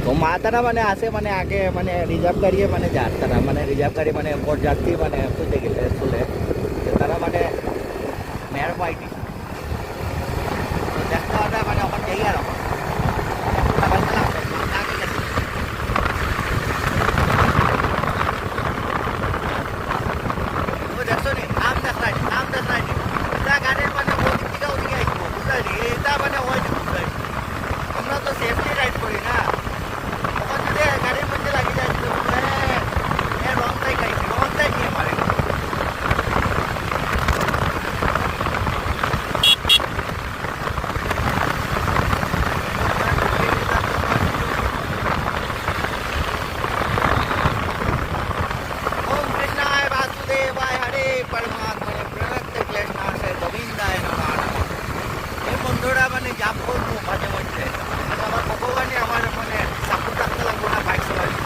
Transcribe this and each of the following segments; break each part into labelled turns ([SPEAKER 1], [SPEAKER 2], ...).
[SPEAKER 1] তো মা তারা মানে আছে মানে আগে মানে রিজার্ভ গাড়ি মানে যার তারা মানে রিজার্ভ গাড়ি মানে বরযাত্রী মানে খুঁজে গেলে চলে তারা মানে মেয়ের পাইটি দেখতে হবে মানে ওখান যাই আর দেখছো নি আম দেখাই গাড়ির মানে ওদিক থেকে ওদিকে আসবো বুঝলি এটা মানে ওই বুঝলি আমরা তো সেফটি রাইড করি না তখন যদি গাড়ির মধ্যে লাগিয়ে যায় রং তাই খাইছি রং তাই নিয়ে পারে ओम कृष्णाय वासुदेवाय हरे परमात्मने प्रणत क्लेशनाशाय गोविंदाय नमः এই বন্ধুরা মানে জাপ করবো মাঝে মধ্যে মানে আমার ভগবানই আমার মানে সাপোর্ট রাখতে লাগবো না বাইক চালাবি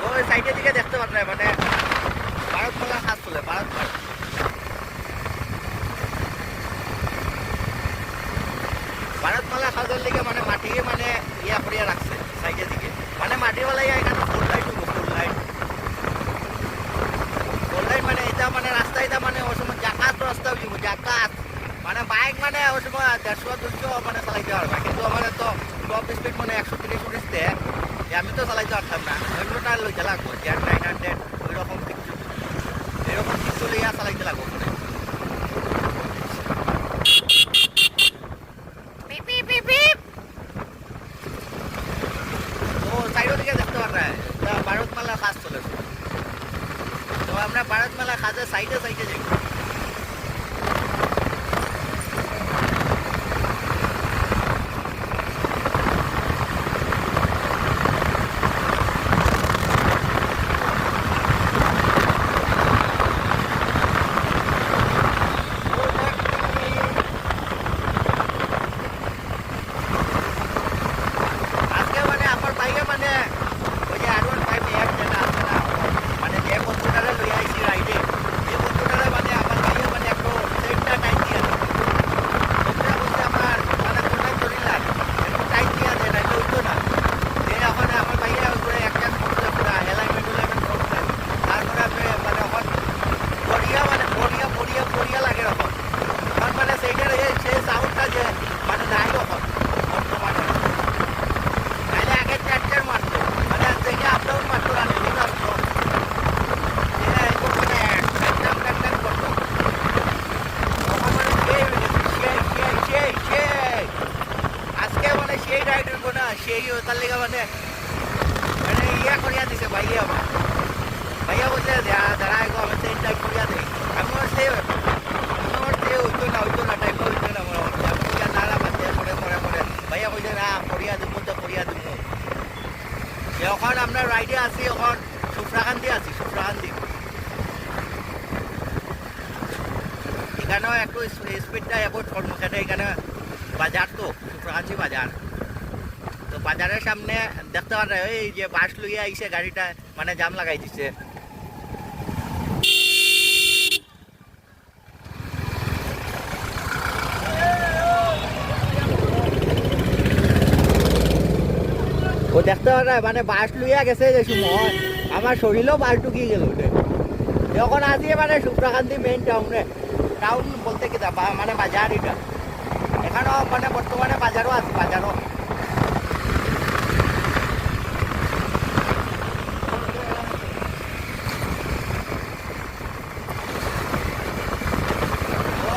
[SPEAKER 1] ওই সাইডের দিকে দেখতে পাচ্ছেন মানে ভারতমালা হাত তোলে ভারতমালা সাজের দিকে মানে মাটি মানে ইয়া করিয়া রাখছে সাইডের দিকে মানে মাটিওয়ালা এখানে ফুল লাইট মানে এটা মানে রাস্তা এটা মানে ওই সময় জাকাত রাস্তা হইব জাকাত মানে বাইক মানে ওই সময় 150-200 মানে চালাইতে পারবা কিন্তু আমার তো টপ স্পিড মানে 130 দেয় আমি তো চালাইতে পারতাম না ওইগুলোটা লইতে লাগবো জেড 900 এরকম কিছু লইয়া চালাইতে লাগবো তো সাইডের দিকে দেখতে পারবে ভারতমালা কাজ চলেছে তো আমরা ভারতমালা কাজের সাইডে যাই আজকে মানে আমার বাইকে মানে ওই যে R15 যেটা আছে না মানে যে বন্ধুটারে লই আইছি রাইডে এই বন্ধুটারে মানে আমার বাইকে মানে একটু সেটটা টাইট দিয়ে দেয় বন্ধুরা বলছে আমার মানে কোনটাই ধরিলাম একটু টাইট দিয়ে দেয় না লইতো না যে এখন আমার বাইকে উপরে একটা করতে পুরা হেলাইমেন্ট করতে তারপরে আপনি মানে এখন পড়িয়া লাগে এখন এখন মানে সেইটার সেই সাউন্ডটা যে মানে নাই এখন বর্তমানে নাহলে আগে চারটার মারতো মানে থেকে আপডাউন মারতো রানি দিকে আসতো টান করতো তখন মানে সেই আজকে মানে সেই রাইডের কোনা সেই তার লেগে মানে ইয়া করিয়া দিছে ভাইয়া বলছে দাঁড়া গো আমি সেই টাইপ করিয়া দিই আমার সে হইতো না টাইপ হইতো না দাঁড়া বাচ্চা পরে ভাইয়া বলছে না করিয়া দিব এখন আমরা রাইডে আছি এখন সুফ্রাকান্দি এখানেও একটু স্পিডটা অ্যাভয়েড করবো কেন এখানে বাজার তো সুফ্রাকান্দি বাজার তো বাজারের সামনে দেখতে পারে এই যে বাস লইয়া আইসে গাড়িটা মানে জাম লাগাই দিচ্ছে ও দেখতে পারে মানে বাস লইয়া গেছে যে সময় আমার শরীরেও বাস ঢুকিয়ে গেল যখন আসি মানে সুপ্রাকান্তি মেইন টাউন বলতে কি মানে বাজার এটা এখানেও মানে বর্তমানে বাজারও আছে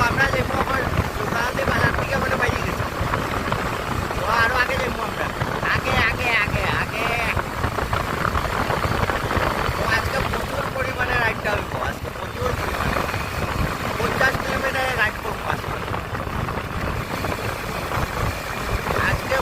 [SPEAKER 1] আমরা যাবো এখন সুপ্রাকান্তি বাজার থেকে মানে বাইরে গেছি তো আরো আগে যাবো আমরা আগে তো আজকে প্রচুর পরিমাণে রাইডটা হইব আজকে প্রচুর পরিমাণে 50 কিলোমিটারে রাইড করবো আজকে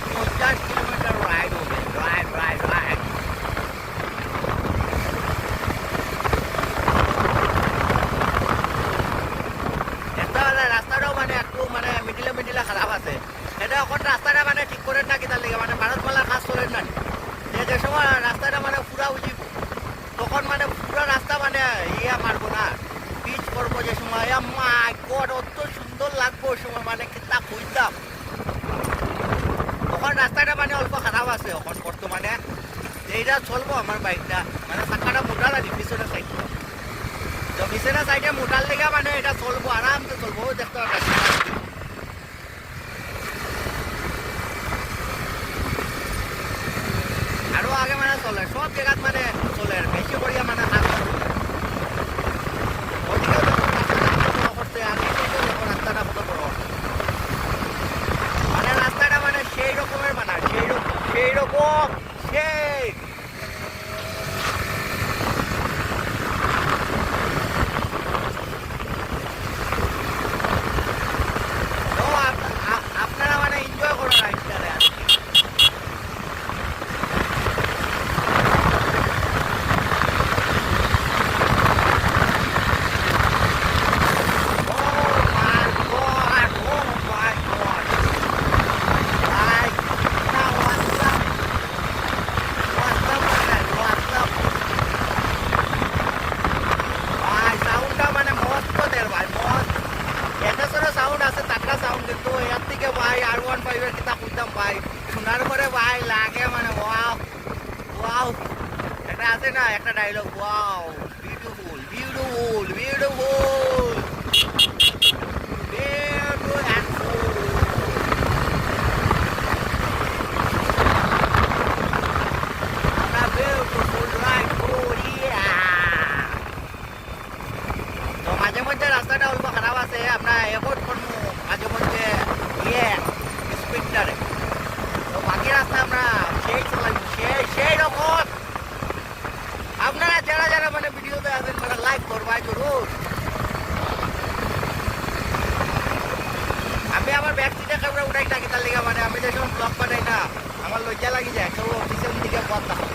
[SPEAKER 1] যে সময় রাস্তাটা মানে পুরা উঠিব তখন মানে পুরো রাস্তা মানে ইয়া মারবো না পিচ করবো যে সময় মাই গড অত সুন্দর লাগবো ওই সময় মানে কিতা খুঁজতাম তখন রাস্তাটা মানে অল্প খারাপ আছে এখন বর্তমানে এইটা চলবো আমার বাইকটা মানে চাকাটা মোটার আর পিছনের সাইডটা তো পিছনের সাইডে মোটার লেগে মানে এটা চলবো আরামসে চলবো দেখতে পাচ্ছি আরো আগে মানে চলে সব জায়গাত মানে চলে বেশি করিয়া মানে হাত ওদিকেও যখন করছে আর এদিকেও যখন রাস্তাটা কত বড় মানে রাস্তাটা মানে সেই রকমের বানায় সেই রকম সেই তো আপনারা মানে এনজয় করেন রাইডটারে আর কি সাউন্ড আছে তাকড়া সাউন্ড কিন্তু এর থেকে ভাই R15 এর কিতা কইতাম ভাই শোনার পরে ভাই লাগে মানে ওয়াও ওয়াও একটা আছে না একটা dialogue wow beautiful beautiful beautiful মাঝে মধ্যে রাস্তাটা অল্প খারাপ আছে আপনার এফোর্ড করবো মাঝে মধ্যে ইয়ে স্পিডটারে তো বাকি রাস্তা আমরা সেই চলাই সেই রকম আপনারা যারা যারা মানে ভিডিওতে আছেন তারা লাইক করবাই জরুর আমি আমার ব্যাগ সিটে ক্যামেরা উঠাই থাকি তার লেগে মানে আমি যে সময় ব্লগ বানাই না আমার লজ্জা লাগি যায় তো পিছন দিকে পথ থাকে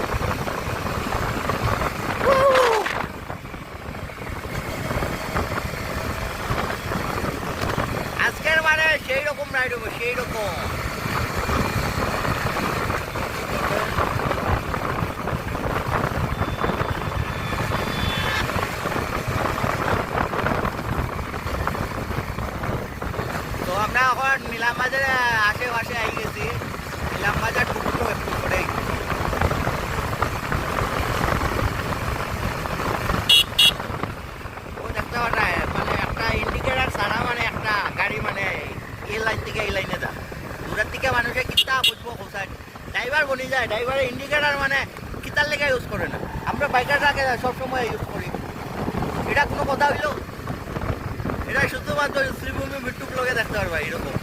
[SPEAKER 1] আজকের মানে সেই রকম রাইড হবে সেই রকম তো আমরা এখন নিলাম বাজারে আশেপাশে আই গেছি নিলাম বাজার ঢুকবো একটু করেই ও দেখতে পারে মানে একটা ইন্ডিকেটার ছাড়া মানে একটা গাড়ি মানে এই লাইন থেকে এই লাইনে যা দূরের থেকে মানুষে কিতা বুঝবো কোথায় ড্রাইভার বনি যায় ড্রাইভারের ইন্ডিকেটার মানে কিতার লেগে ইউজ করে না আমরা বাইকারটাকে সবসময় ইউজ করি এটা কোনো কথা হইলো এটা শুধুমাত্র শ্রীভূমি বিট্টুক লোকে দেখতে পারবা এরকম